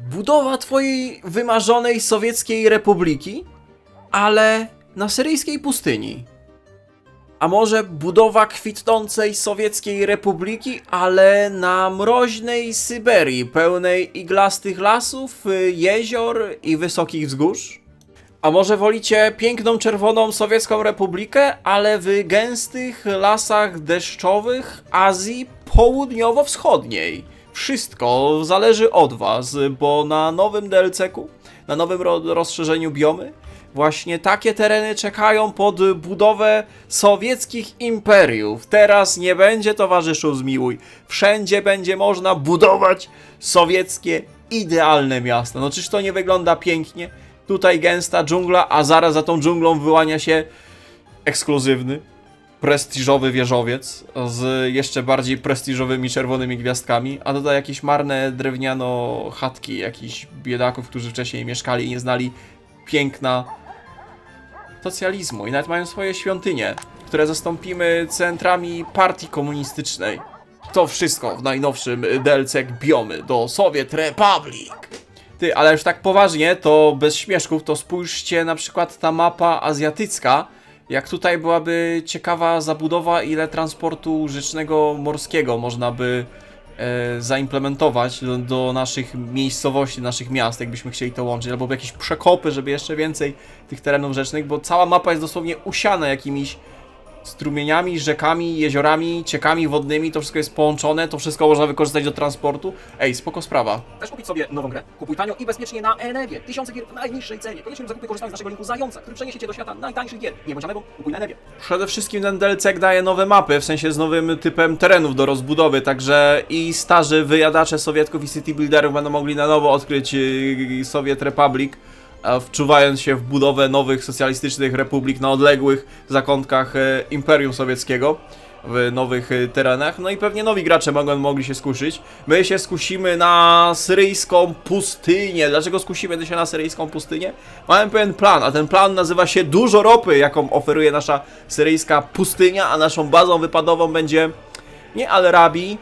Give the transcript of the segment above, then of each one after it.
Budowa twojej wymarzonej sowieckiej republiki, ale na syryjskiej pustyni. A może budowa kwitnącej sowieckiej republiki, ale na mroźnej Syberii, pełnej iglastych lasów, jezior i wysokich wzgórz? A może wolicie piękną czerwoną sowiecką republikę, ale w gęstych lasach deszczowych Azji południowo-wschodniej? Wszystko zależy od was, bo na nowym DLC-ku, na nowym rozszerzeniu biomy, właśnie takie tereny czekają pod budowę sowieckich imperiów. Teraz nie będzie, towarzyszu, zmiłuj. Wszędzie będzie można budować sowieckie idealne miasta. No czyż to nie wygląda pięknie? Tutaj gęsta dżungla, a zaraz za tą dżunglą wyłania się ekskluzywny, prestiżowy wieżowiec z jeszcze bardziej prestiżowymi czerwonymi gwiazdkami, a tutaj jakieś marne drewniano chatki jakichś biedaków, którzy wcześniej mieszkali i nie znali piękna socjalizmu i nawet mają swoje świątynie, które zastąpimy centrami partii komunistycznej. To wszystko w najnowszym DLC Biomy do Soviet Republic. Ty, ale już tak poważnie, to bez śmieszków, to spójrzcie na przykład ta mapa azjatycka, jak tutaj byłaby ciekawa zabudowa, ile transportu rzecznego morskiego można by zaimplementować do naszych miejscowości, naszych miast, jakbyśmy chcieli to łączyć, albo jakieś przekopy, żeby jeszcze więcej tych terenów rzecznych, bo cała mapa jest dosłownie usiana jakimiś strumieniami, rzekami, jeziorami, ciekami wodnymi, to wszystko jest połączone, to wszystko można wykorzystać do transportu. Ej, spoko sprawa. Chcesz kupić sobie nową grę? Kupuj tanio i bezpiecznie na Enewie. Tysiące gier w najniższej cenie. Koniecznie lub zakupy korzystając z naszego linku Zająca, który przeniesie cię do świata najtańszych gier. Nie bądź Amebą, kupuj na Enewie. Przede wszystkim ten DLC daje nowe mapy, w sensie z nowym typem terenów do rozbudowy, także i starzy wyjadacze Sowietków i City Builderów będą mogli na nowo odkryć Soviet Republic, wczuwając się w budowę nowych socjalistycznych republik na odległych zakątkach Imperium Sowieckiego, w nowych terenach. No i pewnie nowi gracze mogli się skuszyć. My się skusimy na syryjską pustynię. Dlaczego skusimy się na syryjską pustynię? Mamy pewien plan, a ten plan nazywa się dużo ropy, jaką oferuje nasza syryjska pustynia, a naszą bazą wypadową będzie nie Al-Rabi,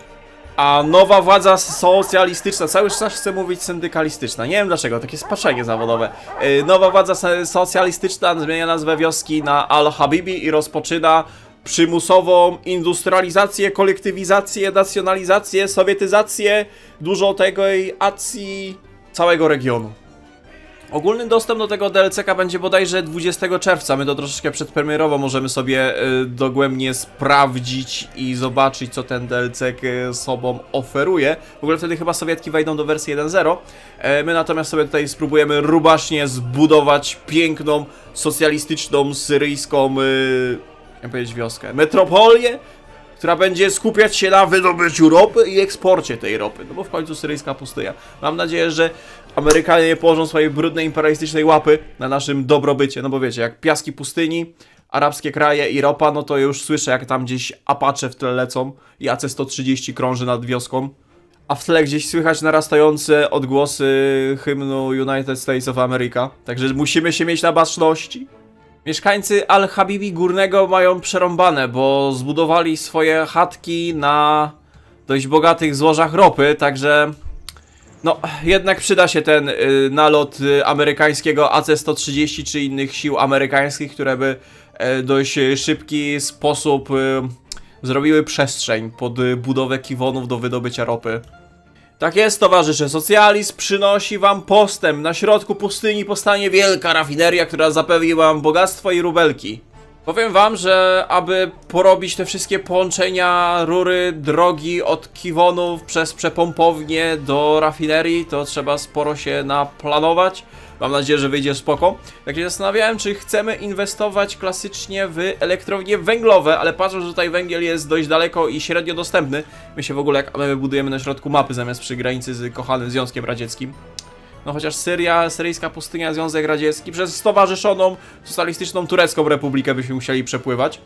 a nowa władza socjalistyczna. Cały czas chcę mówić syndykalistyczna. Nie wiem dlaczego, takie spaczenie zawodowe. Nowa władza socjalistyczna zmienia nazwę wioski na Al-Habibi i rozpoczyna przymusową industrializację, kolektywizację, nacjonalizację, sowietyzację, dużo tej akcji całego regionu. Ogólny dostęp do tego DLC-ka będzie bodajże 20 czerwca. My to troszeczkę przedpremierowo możemy sobie dogłębnie sprawdzić i zobaczyć, co ten DLC sobą oferuje. W ogóle wtedy chyba Sowietki wejdą do wersji 1.0. My natomiast sobie tutaj spróbujemy rubacznie zbudować piękną, socjalistyczną, syryjską, jak powiedzieć, wioskę, metropolię, która będzie skupiać się na wydobyciu ropy i eksporcie tej ropy, no bo w końcu syryjska pustynia. Mam nadzieję, że Amerykanie nie położą swojej brudnej, imperialistycznej łapy na naszym dobrobycie, no bo wiecie, jak piaski pustyni, arabskie kraje i ropa, no to już słyszę, jak tam gdzieś Apache w tle lecą i AC-130 krąży nad wioską, a w tle gdzieś słychać narastające odgłosy hymnu United States of America, także musimy się mieć na baczności. Mieszkańcy Al-Habibi Górnego mają przerąbane, bo zbudowali swoje chatki na dość bogatych złożach ropy, także no jednak przyda się ten nalot amerykańskiego AC-130 czy innych sił amerykańskich, które by dość szybki sposób zrobiły przestrzeń pod budowę kiwonów do wydobycia ropy. Tak jest, towarzysze, socjalizm przynosi wam postęp. Na środku pustyni powstanie wielka rafineria, która zapewni wam bogactwo i rubelki. Powiem wam, że aby porobić te wszystkie połączenia, rury, drogi od kiwonów przez przepompownię do rafinerii, to trzeba sporo się naplanować. Mam nadzieję, że wyjdzie spoko. Tak się zastanawiałem, czy chcemy inwestować klasycznie w elektrownie węglowe, ale patrzę, że tutaj węgiel jest dość daleko i średnio dostępny. My się w ogóle jak my budujemy na środku mapy zamiast przy granicy z kochanym Związkiem Radzieckim. No chociaż syryjska pustynia, Związek Radziecki, przez stowarzyszoną socjalistyczną turecką republikę byśmy musieli przepływać.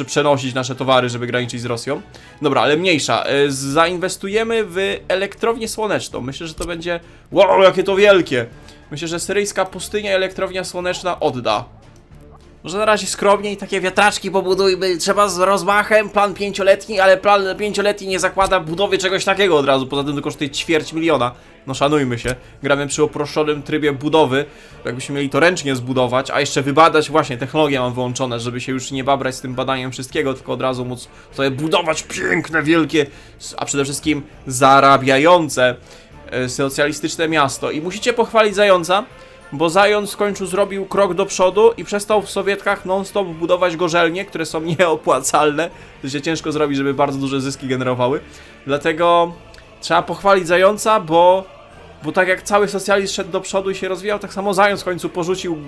Przenosić nasze towary, żeby graniczyć z Rosją. Dobra, ale mniejsza. Zainwestujemy w elektrownię słoneczną. Myślę, że to będzie... Wow, jakie to wielkie! Myślę, że syryjska pustynia i elektrownia słoneczna odda. Może na razie skromniej, takie wiatraczki pobudujmy, trzeba z rozmachem, plan 5-letni, ale plan 5-letni nie zakłada budowy czegoś takiego od razu, poza tym to kosztuje 250 000. No szanujmy się, gramy przy uproszczonym trybie budowy, jakbyśmy mieli to ręcznie zbudować, a jeszcze wybadać, właśnie technologie mam wyłączone, żeby się już nie babrać z tym badaniem wszystkiego, tylko od razu móc sobie budować piękne, wielkie, a przede wszystkim zarabiające socjalistyczne miasto. I musicie pochwalić Zająca, bo Zając w końcu zrobił krok do przodu i przestał w Sowietkach non-stop budować gorzelnie, które są nieopłacalne. To się ciężko zrobić, żeby bardzo duże zyski generowały. Dlatego trzeba pochwalić Zająca, bo tak jak cały socjalizm szedł do przodu i się rozwijał, tak samo Zając w końcu porzucił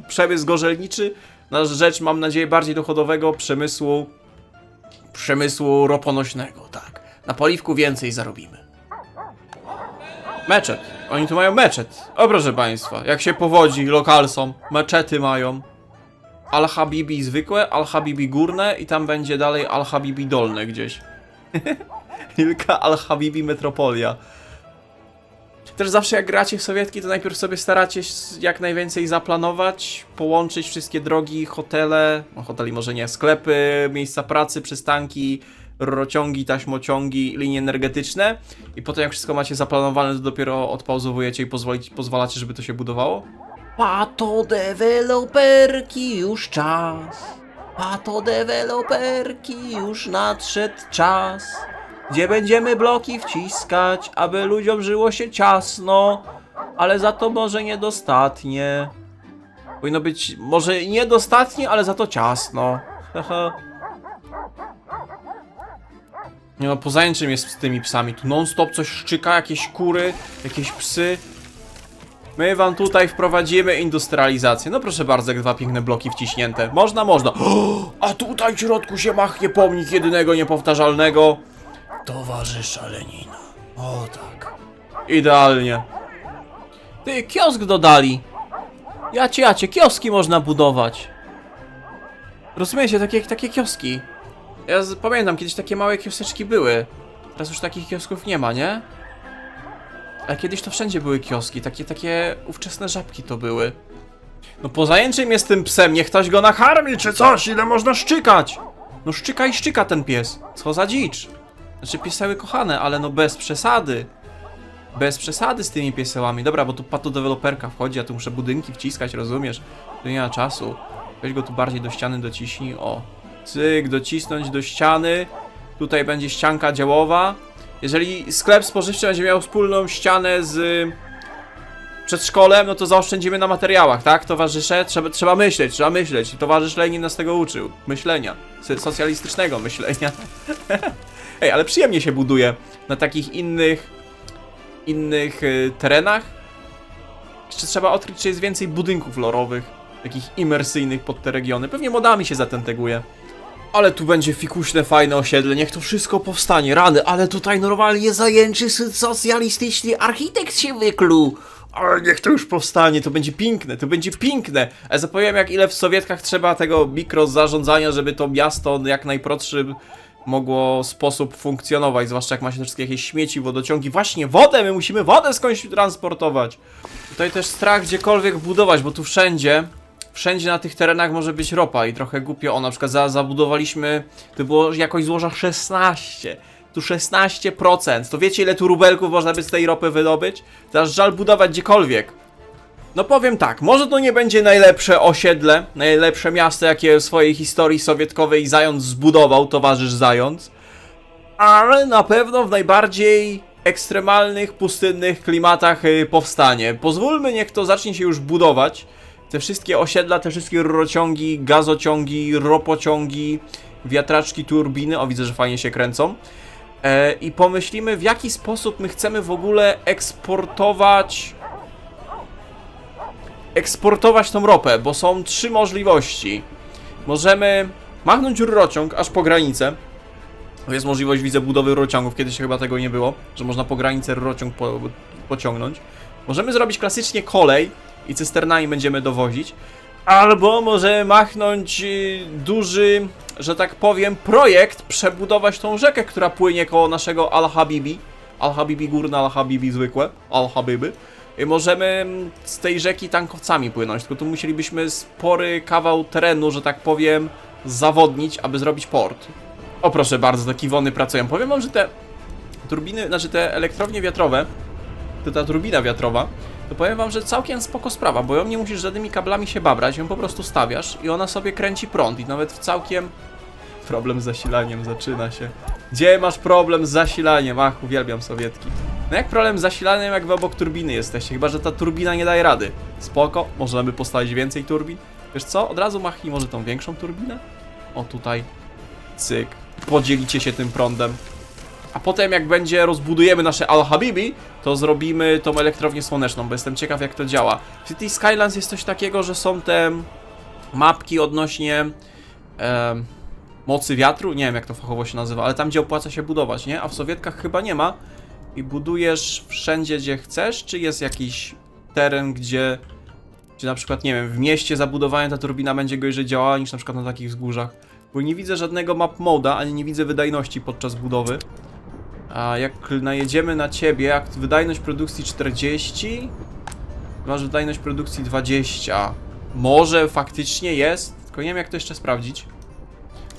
przemysł gorzelniczy na rzecz, mam nadzieję, bardziej dochodowego przemysłu roponośnego, tak. Na paliwku więcej zarobimy. Meczet. Oni tu mają meczet. O proszę państwa, jak się powodzi lokalsom, meczety mają. Al-Habibi zwykłe, Al-Habibi górne i tam będzie dalej Al-Habibi dolne gdzieś. Wielka Al-Habibi metropolia. Też zawsze jak gracie w Sowietki, to najpierw sobie staracie jak najwięcej zaplanować, połączyć wszystkie drogi, hotele, no hoteli może nie, sklepy, miejsca pracy, przystanki, rurociągi, taśmociągi, linie energetyczne i potem jak wszystko macie zaplanowane, to dopiero odpauzowujecie i pozwalacie, żeby to się budowało? Pato deweloperki, już czas. Pato deweloperki, już nadszedł czas. Gdzie będziemy bloki wciskać, aby ludziom żyło się ciasno, ale za to może niedostatnie. Powinno być może niedostatnie, ale za to ciasno. Haha. Nie no, poza czym jest z tymi psami? Tu non-stop coś szczyka, jakieś kury, jakieś psy. My wam tutaj wprowadzimy industrializację. No proszę bardzo, jak dwa piękne bloki wciśnięte. Można, można. A tutaj w środku się machnie pomnik jedynego niepowtarzalnego towarzysza Lenina. O tak. Idealnie. Ty, kiosk dodali. Jacie, kioski można budować. Rozumiecie, takie kioski. Ja pamiętam, kiedyś takie małe kioseczki były. Teraz już takich kiosków nie ma, nie? Ale kiedyś to wszędzie były kioski, takie ówczesne żabki to były. No poza czym jest tym psem, niech ktoś go nakarmi czy coś, ile można szczykać? No szczyka i szczyka ten pies, co za dzicz. Znaczy pieseły kochane, ale no bez przesady. Bez przesady z tymi piesełami. Dobra, bo tu patodeweloperka wchodzi, a tu muszę budynki wciskać, rozumiesz? Tu nie ma czasu. Weź go tu bardziej do ściany dociśnij, o. Cyk, docisnąć do ściany. Tutaj będzie ścianka działowa. Jeżeli sklep spożywczy będzie miał wspólną ścianę z przedszkolem, no to zaoszczędzimy na materiałach, tak? Towarzysze, trzeba myśleć. Towarzysz Lenin nas tego uczył. Myślenia. Socjalistycznego myślenia. Ej, ale przyjemnie się buduje na takich innych terenach. Jeszcze trzeba odkryć, czy jest więcej budynków lorowych, takich imersyjnych pod te regiony. Pewnie modami się zatenteguje. Ale tu będzie fikuśne, fajne osiedle, niech to wszystko powstanie, rany, ale tutaj normalnie zajęczy socjalistyczny architekt się wykluł. Ale niech to już powstanie, to będzie piękne. A zapowiem, jak ile w Sowietkach trzeba tego mikrozarządzania, żeby to miasto jak najprostszy mogło sposób funkcjonować, zwłaszcza jak ma się te wszystkie jakieś śmieci, wodociągi. Właśnie wodę, my musimy wodę skądś transportować. Tutaj też strach gdziekolwiek budować, bo tu wszędzie na tych terenach może być ropa i trochę głupio. O, na przykład zabudowaliśmy, to było jakoś złoża 16. Tu 16%. To wiecie, ile tu rubelków można by z tej ropy wydobyć? Teraz żal budować gdziekolwiek. No powiem tak, może to nie będzie najlepsze osiedle, najlepsze miasto, jakie w swojej historii sowietkowej Zając zbudował, towarzysz Zając, ale na pewno w najbardziej ekstremalnych, pustynnych klimatach powstanie. Pozwólmy, niech to zacznie się już budować. Te wszystkie osiedla, te wszystkie rurociągi, gazociągi, ropociągi, wiatraczki, turbiny, o widzę, że fajnie się kręcą. I pomyślimy, w jaki sposób my chcemy w ogóle eksportować tą ropę, bo są trzy możliwości. Możemy machnąć rurociąg aż po granicę. To jest możliwość, widzę, budowy rurociągów, kiedyś chyba tego nie było, że można po granicę rurociąg pociągnąć. Możemy zrobić klasycznie kolej i cysternami będziemy dowozić. Albo możemy machnąć duży, że tak powiem, projekt, przebudować tą rzekę, która płynie koło naszego Al-Habibi. Al-Habibi górne, Al-Habibi zwykłe, Al-Habiby. możemy z tej rzeki tankowcami płynąć, tylko tu musielibyśmy spory kawał terenu, że tak powiem, zawodnić, aby zrobić port. O proszę bardzo, te kiwony pracują. Powiem wam, że te turbiny, znaczy te elektrownie wiatrowe, to ta turbina wiatrowa, to powiem wam, że całkiem spoko sprawa, bo ją nie musisz żadnymi kablami się babrać, ją po prostu stawiasz i ona sobie kręci prąd i nawet w całkiem... Problem z zasilaniem zaczyna się. Gdzie masz problem z zasilaniem? Ach, uwielbiam sowietki. No jak problem z zasilaniem, jak wy obok turbiny jesteście, chyba że ta turbina nie daje rady. Spoko, możemy postawić więcej turbin. Wiesz co, od razu machnij może tą większą turbinę? O tutaj, cyk, podzielicie się tym prądem. A potem jak będzie, rozbudujemy nasze Al-Habibi, to zrobimy tą elektrownię słoneczną, bo jestem ciekaw jak to działa. W City Skylines jest coś takiego, że są te mapki odnośnie mocy wiatru, nie wiem jak to fachowo się nazywa, ale tam gdzie opłaca się budować, nie? A w Sowietkach chyba nie ma i budujesz wszędzie gdzie chcesz, czy jest jakiś teren, gdzie na przykład, nie wiem, w mieście zabudowania ta turbina będzie gorzej działała niż na przykład na takich wzgórzach. Bo nie widzę żadnego map moda, ani nie widzę wydajności podczas budowy. A jak najedziemy na ciebie, jak wydajność produkcji 40, masz wydajność produkcji 20. Może faktycznie jest, tylko nie wiem jak to jeszcze sprawdzić.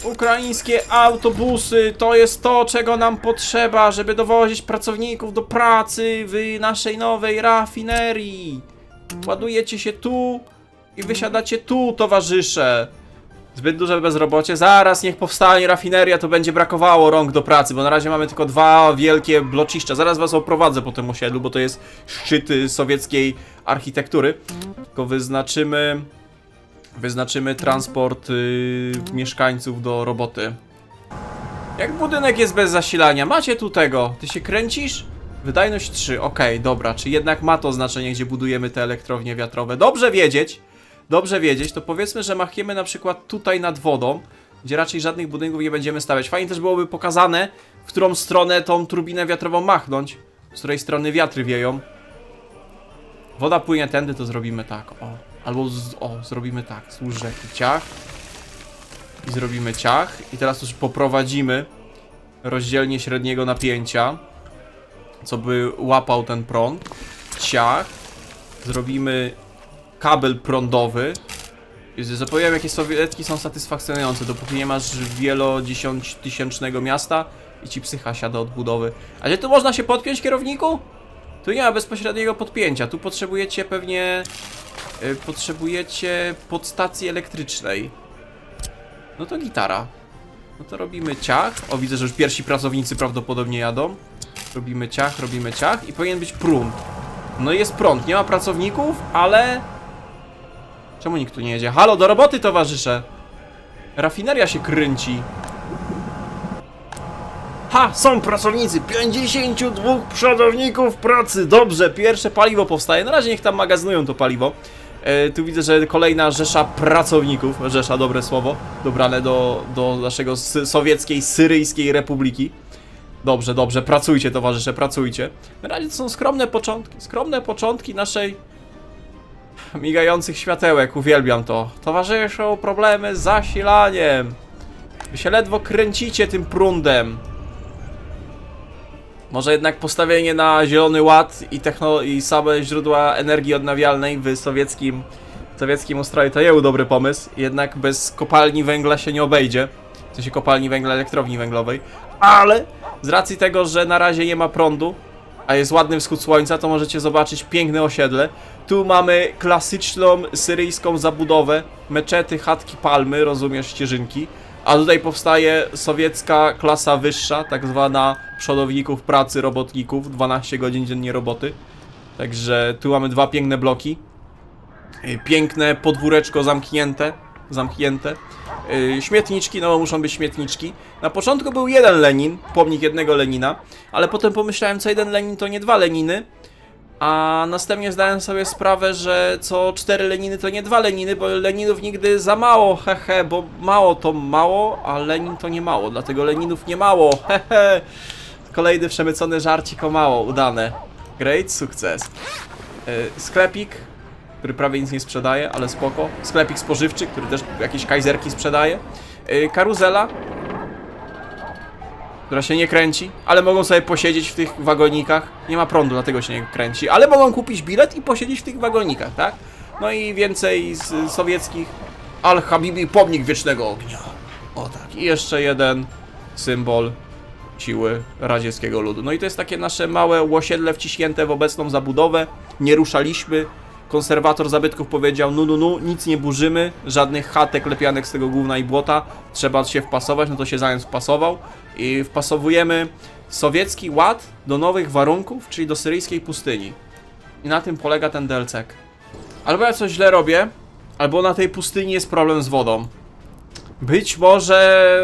Ukraińskie autobusy to jest to, czego nam potrzeba, żeby dowozić pracowników do pracy w naszej nowej rafinerii. Ładujecie się tu i wysiadacie tu, towarzysze. Zbyt duże bezrobocie. Zaraz niech powstanie rafineria, to będzie brakowało rąk do pracy, bo na razie mamy tylko 2 wielkie blociszcza. Zaraz was oprowadzę po tym osiedlu, bo to jest szczyt sowieckiej architektury. Tylko wyznaczymy transport mieszkańców do roboty. Jak budynek jest bez zasilania? Macie tu tego. Ty się kręcisz? Wydajność 3. Okej, dobra. Czy jednak ma to znaczenie, gdzie budujemy te elektrownie wiatrowe? Dobrze wiedzieć. Dobrze wiedzieć. To powiedzmy, że machniemy na przykład tutaj nad wodą, gdzie raczej żadnych budynków nie będziemy stawiać. Fajnie też byłoby pokazane, w którą stronę tą turbinę wiatrową machnąć. Z której strony wiatry wieją. Woda płynie tędy, to zrobimy tak. O. Albo zrobimy tak. Wzdłuż rzeki. Ciach. I zrobimy ciach. I teraz już poprowadzimy rozdzielnie średniego napięcia, co by łapał ten prąd. Ciach. Zrobimy kabel prądowy. Zapowiem, jakie sowietki są satysfakcjonujące, dopóki nie masz wielodziesięciotysięcznego miasta i ci psycha siada od budowy. A gdzie tu można się podpiąć, kierowniku? Tu nie ma bezpośredniego podpięcia. Tu potrzebujecie pewnie... potrzebujecie podstacji elektrycznej. No to gitara. No to robimy ciach. O, widzę, że już pierwsi pracownicy prawdopodobnie jadą. Robimy ciach i powinien być prąd. No jest prąd, nie ma pracowników, ale... Czemu nikt tu nie jedzie? Halo, do roboty, towarzysze! Rafineria się kręci. Ha! Są pracownicy! 52 przodowników pracy! Dobrze, pierwsze paliwo powstaje. Na razie niech tam magazynują to paliwo. Tu widzę, że kolejna rzesza pracowników. Rzesza, dobre słowo. Dobrane do naszego sowieckiej, syryjskiej republiki. Dobrze, dobrze. Pracujcie, towarzysze, pracujcie. Na razie to są skromne początki. Skromne początki naszej... migających światełek. Uwielbiam to. Towarzyszą problemy z zasilaniem. Wy się ledwo kręcicie tym prądem. Może jednak postawienie na zielony ład i same źródła energii odnawialnej w sowieckim ustroju to jest dobry pomysł. Jednak bez kopalni węgla się nie obejdzie. W sensie kopalni węgla, elektrowni węglowej. Ale z racji tego, że na razie nie ma prądu, a jest ładny wschód słońca, to możecie zobaczyć piękne osiedle. Tu mamy klasyczną syryjską zabudowę. Meczety, chatki, palmy, rozumiesz, ścieżynki. A tutaj powstaje sowiecka klasa wyższa, tak zwana przodowników pracy, robotników, 12 godzin dziennie roboty. Także tu mamy 2 piękne bloki. Piękne podwóreczko zamknięte. Śmietniczki, no bo muszą być śmietniczki. Na początku był jeden Lenin, pomnik jednego Lenina, ale potem pomyślałem, co jeden Lenin to nie 2 Leniny. A następnie zdałem sobie sprawę, że co 4 Leniny to nie 2 Leniny, bo Leninów nigdy za mało, hehe, bo mało to mało, a Lenin to nie mało, dlatego Leninów nie mało, hehe. Kolejny przemycony żarcik o mało, udane. Great, sukces. Sklepik, który prawie nic nie sprzedaje, ale spoko. Sklepik spożywczy, który też jakieś kajzerki sprzedaje. Karuzela. która się nie kręci, ale mogą sobie posiedzieć w tych wagonikach. Nie ma prądu, dlatego się nie kręci, ale mogą kupić bilet i posiedzieć w tych wagonikach, tak? No i więcej z sowieckich. Al-Habibi, pomnik wiecznego ognia. O tak, i jeszcze jeden symbol siły radzieckiego ludu. No i to jest takie nasze małe osiedle wciśnięte w obecną zabudowę. Nie ruszaliśmy. Konserwator zabytków powiedział, nic nie burzymy, żadnych chatek lepianek z tego gówna i błota, trzeba się wpasować, no to się zając wpasował i wpasowujemy sowiecki ład do nowych warunków, czyli do syryjskiej pustyni. I na tym polega ten DLC. Albo ja coś źle robię, albo na tej pustyni jest problem z wodą. Być może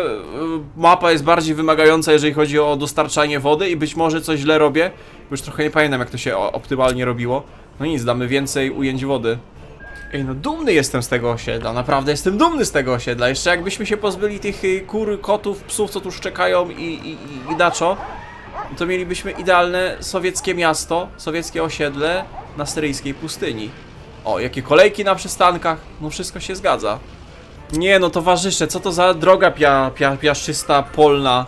mapa jest bardziej wymagająca, jeżeli chodzi o dostarczanie wody i być może coś źle robię, bo już trochę nie pamiętam, jak to się optymalnie robiło. No nic, damy więcej ujęć wody. Ej, no dumny jestem z tego osiedla, naprawdę jestem dumny z tego osiedla. Jeszcze jakbyśmy się pozbyli tych kur, kotów, psów, co tu szczekają i daczo, to mielibyśmy idealne sowieckie miasto, sowieckie osiedle na syryjskiej pustyni. O, jakie kolejki na przystankach, no wszystko się zgadza. Nie no, towarzysze, co to za droga piaszczysta, polna.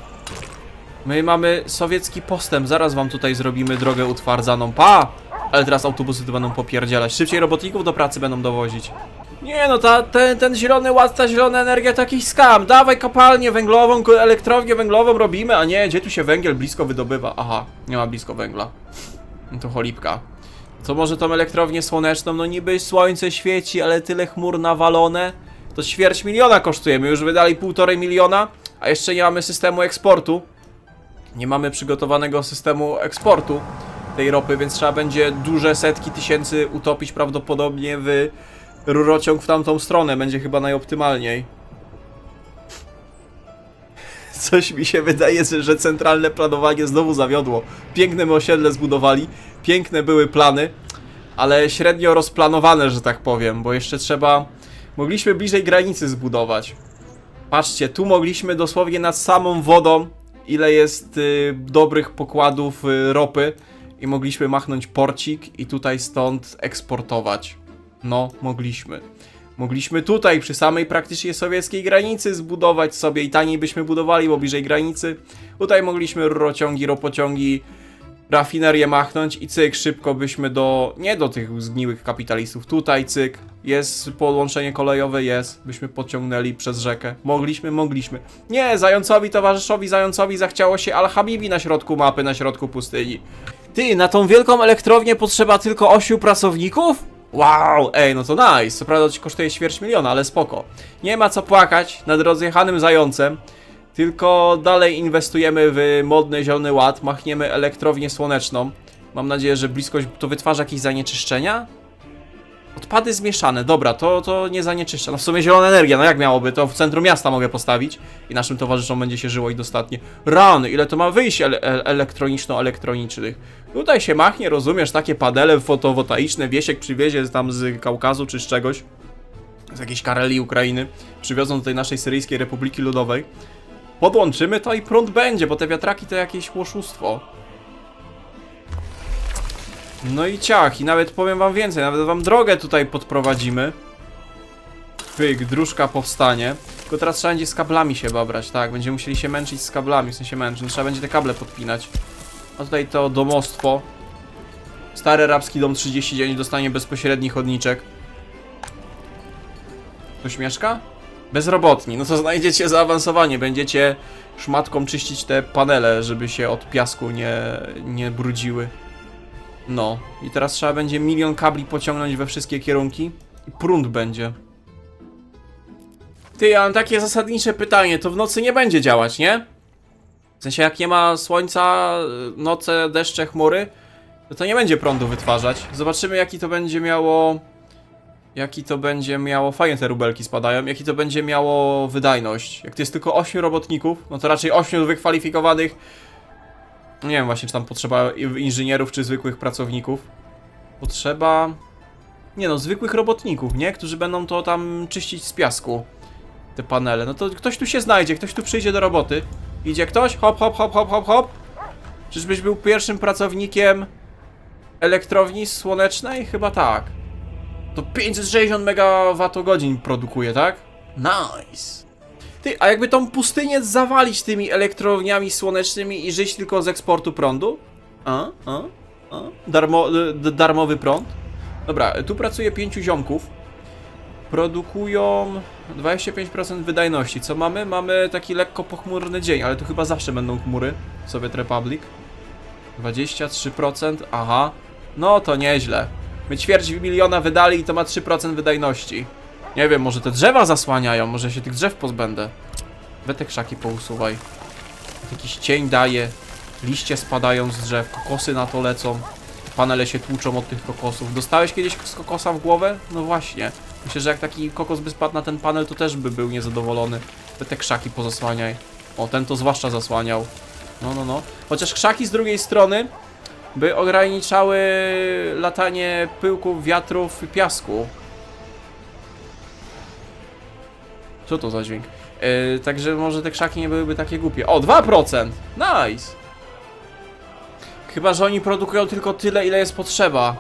My mamy sowiecki postęp, zaraz wam tutaj zrobimy drogę utwardzaną, pa! Ale teraz autobusy tu będą popierdzielać, szybciej robotników do pracy będą dowozić. Nie no, ten zielony ład, ta zielona energia to jakiś skam. Dawaj kopalnię węglową, elektrownię węglową robimy, a nie, gdzie tu się węgiel blisko wydobywa? Aha, nie ma blisko węgla. No to cholipka. To może tą elektrownię słoneczną, no niby słońce świeci, ale tyle chmur nawalone. To ćwierć miliona kosztujemy, już wydali 1,5 miliona, a jeszcze nie mamy systemu eksportu. Nie mamy przygotowanego systemu eksportu tej ropy, więc trzeba będzie duże setki tysięcy utopić prawdopodobnie w rurociąg w tamtą stronę. Będzie chyba najoptymalniej. Coś mi się wydaje, że centralne planowanie znowu zawiodło. Piękne my osiedle zbudowali, piękne były plany, ale średnio rozplanowane, że tak powiem, bo jeszcze trzeba... Mogliśmy bliżej granicy zbudować. Patrzcie, tu mogliśmy dosłownie nad samą wodą, ile jest dobrych pokładów ropy, i mogliśmy machnąć porcik i tutaj stąd eksportować. No, mogliśmy. Mogliśmy tutaj przy samej praktycznie sowieckiej granicy zbudować sobie i taniej byśmy budowali, bo bliżej granicy. Tutaj mogliśmy rurociągi, ropociągi, rafinerię machnąć i cyk, szybko byśmy nie do tych zgniłych kapitalistów. Tutaj cyk, jest połączenie kolejowe, jest, byśmy podciągnęli przez rzekę. Mogliśmy. Nie, towarzyszowi Zającowi zachciało się Al-Habibi na środku mapy, na środku pustyni. Ty, na tą wielką elektrownię potrzeba tylko 8 pracowników? Wow, ej, no to nice. Co prawda to kosztuje ćwierć miliona, ale spoko. Nie ma co płakać nad rozjechanym Zającem. Tylko dalej inwestujemy w modny zielony ład, machniemy elektrownię słoneczną. Mam nadzieję, że bliskość to wytwarza jakieś zanieczyszczenia? Odpady zmieszane, dobra, to nie zanieczyszcza. No w sumie zielona energia, no jak miałoby, to w centrum miasta mogę postawić i naszym towarzyszom będzie się żyło i dostatnie. Rany, ile to ma wyjść elektroniczno-elektronicznych. Tutaj się machnie, rozumiesz, takie panele fotowoltaiczne, Wiesiek przywiezie tam z Kaukazu czy z czegoś, z jakiejś Karelii, Ukrainy, przywiozą do tej naszej Syryjskiej Republiki Ludowej. Podłączymy to i prąd będzie, bo te wiatraki to jakieś łoszustwo. No i ciach, i nawet powiem wam więcej, nawet wam drogę tutaj podprowadzimy. Pyk, dróżka powstanie. Tylko teraz trzeba będzie z kablami się babrać, tak, będziemy musieli się męczyć z kablami, w sensie męczyć, trzeba będzie te kable podpinać. A tutaj to domostwo. Stary arabski dom 39 dostanie bezpośredni chodniczek. Ktoś mieszka? Bezrobotni, no to znajdziecie zaawansowanie, będziecie szmatką czyścić te panele, żeby się od piasku nie brudziły. No, i teraz trzeba będzie 1 milion kabli pociągnąć we wszystkie kierunki i prąd będzie. Ty, ja mam takie zasadnicze pytanie, to w nocy nie będzie działać, nie? W sensie jak nie ma słońca, noce, deszcze, chmury, to nie będzie prądu wytwarzać. Zobaczymy jaki to będzie miało... Fajnie te rubelki spadają, jaki to będzie miało wydajność. Jak to jest tylko 8 robotników, no to raczej 8 wykwalifikowanych. Nie wiem właśnie, czy tam potrzeba inżynierów, czy zwykłych pracowników. Potrzeba... Nie no, zwykłych robotników, nie? Którzy będą to tam czyścić z piasku. Te panele. No to ktoś tu się znajdzie, ktoś tu przyjdzie do roboty. Idzie ktoś? Hop, hop, hop, hop, hop, hop. Czyżbyś był pierwszym pracownikiem elektrowni słonecznej? Chyba tak. To 560 MWh produkuje, tak? Nice. Ty, a jakby tą pustynię zawalić tymi elektrowniami słonecznymi i żyć tylko z eksportu prądu? Darmowy prąd? Dobra, tu pracuje 5 ziomków. Produkują 25% wydajności. Co mamy? Mamy taki lekko pochmurny dzień, ale tu chyba zawsze będą chmury. Soviet Republic. 23%, aha. No to nieźle. My ćwierć miliona wydali i to ma 3% wydajności. Nie wiem, może te drzewa zasłaniają, może się tych drzew pozbędę. We te krzaki pousuwaj. Jakiś cień daje. Liście spadają z drzew, kokosy na to lecą. Panele się tłuczą od tych kokosów. Dostałeś kiedyś z kokosa w głowę? No właśnie. Myślę, że jak taki kokos by spadł na ten panel, to też by był niezadowolony. Te krzaki pozasłaniaj. O, ten to zwłaszcza zasłaniał. No. Chociaż krzaki z drugiej strony by ograniczały latanie pyłków, wiatrów i piasku. Co to za dźwięk? Także może te krzaki nie byłyby takie głupie. O, 2%! Nice! Chyba że oni produkują tylko tyle, ile jest potrzeba.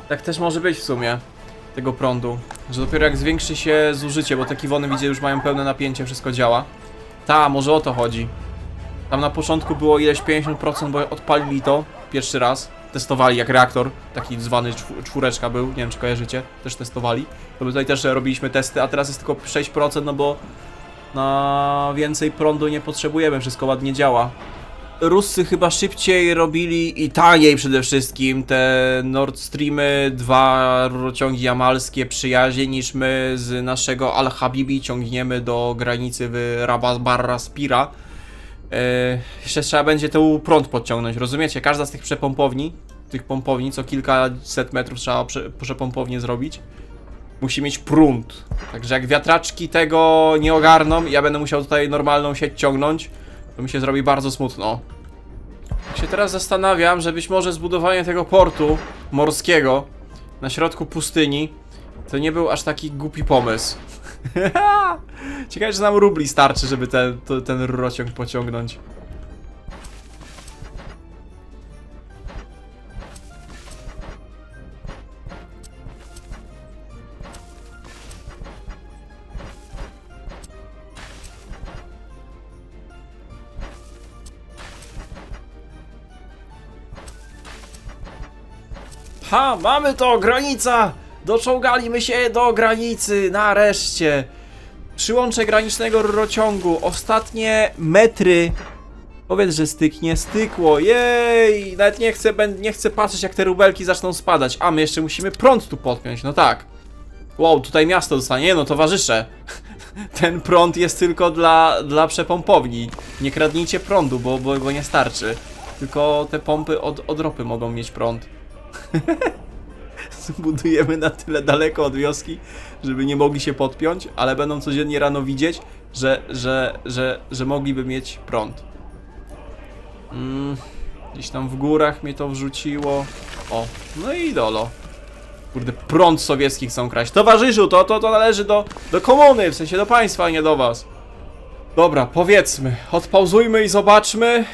Tak też może być w sumie. Tego prądu. Że dopiero jak zwiększy się zużycie, bo te kiwony widzę już mają pełne napięcie, wszystko działa. Ta, może o to chodzi. Tam na początku było ileś 50%, bo odpalili to pierwszy raz. Testowali jak reaktor, taki zwany czwóreczka był, nie wiem czy kojarzycie, też testowali. To my tutaj też robiliśmy testy, a teraz jest tylko 6%, no bo na więcej prądu nie potrzebujemy, wszystko ładnie działa. Ruscy chyba szybciej robili i taniej przede wszystkim te Nord Streamy 2 rurociągi jamalskie przyjaźnie niż my z naszego Al-Habibi ciągniemy do granicy w Rabat Barra Spira. Jeszcze trzeba będzie tu prąd podciągnąć, rozumiecie? Każda z tych przepompowni, co kilkaset metrów trzeba przepompownię zrobić, musi mieć prąd. Także jak wiatraczki tego nie ogarną, ja będę musiał tutaj normalną sieć ciągnąć, to mi się zrobi bardzo smutno. Ja się teraz zastanawiam, że być może zbudowanie tego portu morskiego na środku pustyni to nie był aż taki głupi pomysł. Ciekawe, że nam rubli starczy, żeby ten rurociąg pociągnąć. Ha, mamy to! Granica! Doczołgaliśmy się do granicy! Nareszcie! Przyłącze granicznego rurociągu. Ostatnie metry. Powiedz, że styknie. Stykło. Jej! Nawet nie chcę patrzeć, jak te rubelki zaczną spadać. A my jeszcze musimy prąd tu podpiąć. No tak. Wow, tutaj miasto dostanie. Nie no, towarzysze. Ten prąd jest tylko dla przepompowni. Nie kradnijcie prądu, bo nie starczy. Tylko te pompy od ropy mogą mieć prąd. Zbudujemy na tyle daleko od wioski, żeby nie mogli się podpiąć, ale będą codziennie rano widzieć, że mogliby mieć prąd. Gdzieś tam w górach mnie to wrzuciło. O, no i dolo. Kurde, prąd sowiecki chcą kraść. Towarzyszu, to należy do komuny, w sensie do państwa, a nie do was. Dobra, powiedzmy, odpauzujmy i zobaczmy,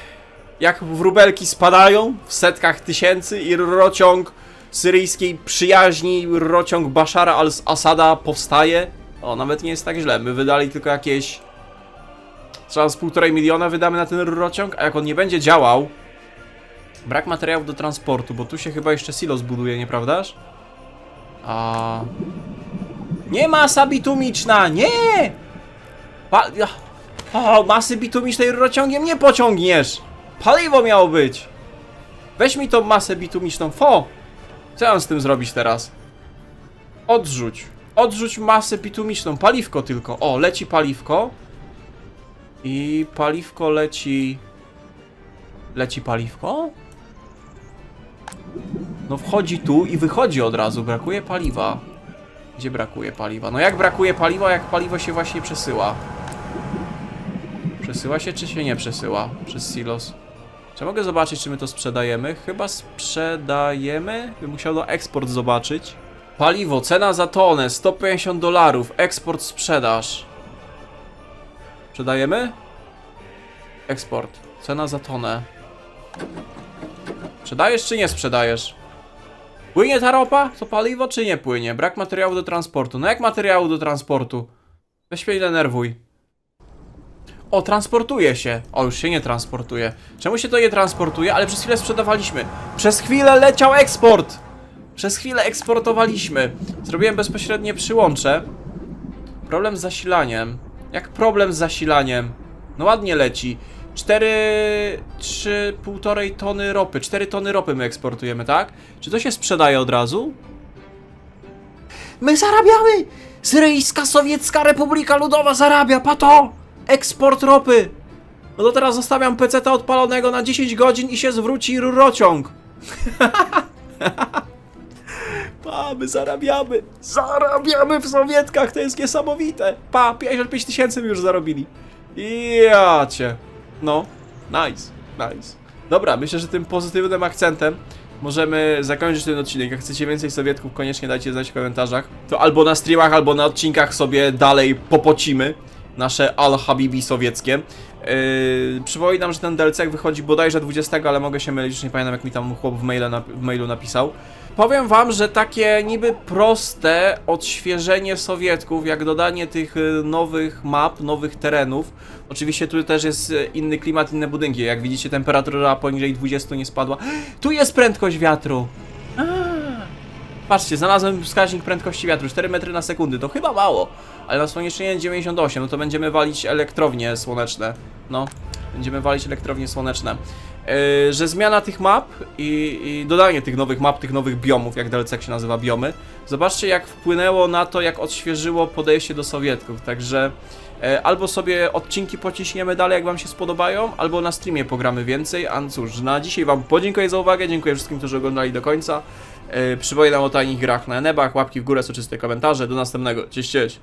jak wróbelki spadają w setkach tysięcy i rurociąg syryjskiej przyjaźni, rurociąg Bashara al-Assada powstaje. O, nawet nie jest tak źle. My wydali tylko jakieś... Trzeba z 1,5 miliona wydamy na ten rurociąg, a jak on nie będzie działał... Brak materiałów do transportu, bo tu się chyba jeszcze silos buduje, nieprawdaż? Nie masa bitumiczna! Nie! Masy bitumicznej rurociągiem nie pociągniesz! Paliwo miało być! Weź mi tą masę bitumiczną, Co ja mam z tym zrobić teraz? Odrzuć. Odrzuć masę bitumiczną, paliwko tylko. O, leci paliwko. I paliwko leci... Leci paliwko? No wchodzi tu i wychodzi od razu, brakuje paliwa. Gdzie brakuje paliwa? No jak brakuje paliwa, jak paliwo się właśnie przesyła? Przesyła się, czy się nie przesyła? Przez silos. Czy mogę zobaczyć, czy my to sprzedajemy? Chyba sprzedajemy. Bym musiał do eksport zobaczyć. Paliwo, cena za tonę, $150. Eksport, sprzedaż. Sprzedajemy? Eksport, cena za tonę. Sprzedajesz, czy nie sprzedajesz? Płynie ta ropa? To paliwo, czy nie płynie? Brak materiału do transportu. No jak materiału do transportu? Weź mnie nie denerwuj. O, transportuje się. O, już się nie transportuje. Czemu się to nie transportuje? Ale przez chwilę sprzedawaliśmy. Przez chwilę leciał eksport! Przez chwilę eksportowaliśmy. Zrobiłem bezpośrednie przyłącze. Problem z zasilaniem. Jak problem z zasilaniem? No ładnie leci. 1,5 tony ropy. 4 tony ropy my eksportujemy, tak? Czy to się sprzedaje od razu? My zarabiamy! Syryjska Sowiecka Republika Ludowa zarabia, pato! Eksport ropy! No to teraz zostawiam peceta odpalonego na 10 godzin i się zwróci rurociąg. Pa, my zarabiamy! Zarabiamy w Sowietkach, to jest niesamowite! Pa, 55 tysięcy już zarobili. Ja cię. No, nice, nice. Dobra, myślę, że tym pozytywnym akcentem możemy zakończyć ten odcinek. Jak chcecie więcej Sowietków, koniecznie dajcie znać w komentarzach. To albo na streamach, albo na odcinkach sobie dalej popocimy nasze Al-Habibi sowieckie. Przypominam, że ten DLC wychodzi bodajże 20, ale mogę się mylić, już nie pamiętam, jak mi tam chłop w mailu napisał. Powiem wam, że takie niby proste odświeżenie Sowietków, jak dodanie tych nowych map, nowych terenów. Oczywiście tu też jest inny klimat, inne budynki. Jak widzicie, temperatura poniżej 20 nie spadła. Tu jest prędkość wiatru! Patrzcie, znalazłem wskaźnik prędkości wiatru, 4 metry na sekundę, to chyba mało. Ale na słonecznienie 98, no to będziemy walić elektrownie słoneczne. No, będziemy walić elektrownie słoneczne. Że zmiana tych map i dodanie tych nowych map, tych nowych biomów, jak DLC się nazywa, biomy. Zobaczcie, jak wpłynęło na to, jak odświeżyło podejście do Sowietków. Także albo sobie odcinki pociśniemy dalej, jak wam się spodobają, albo na streamie pogramy więcej. A cóż, na dzisiaj wam podziękuję za uwagę, dziękuję wszystkim, którzy oglądali do końca. Przypominam o tajnych grach na Enebach, łapki w górę, soczyste komentarze. Do następnego. Cześć, cześć.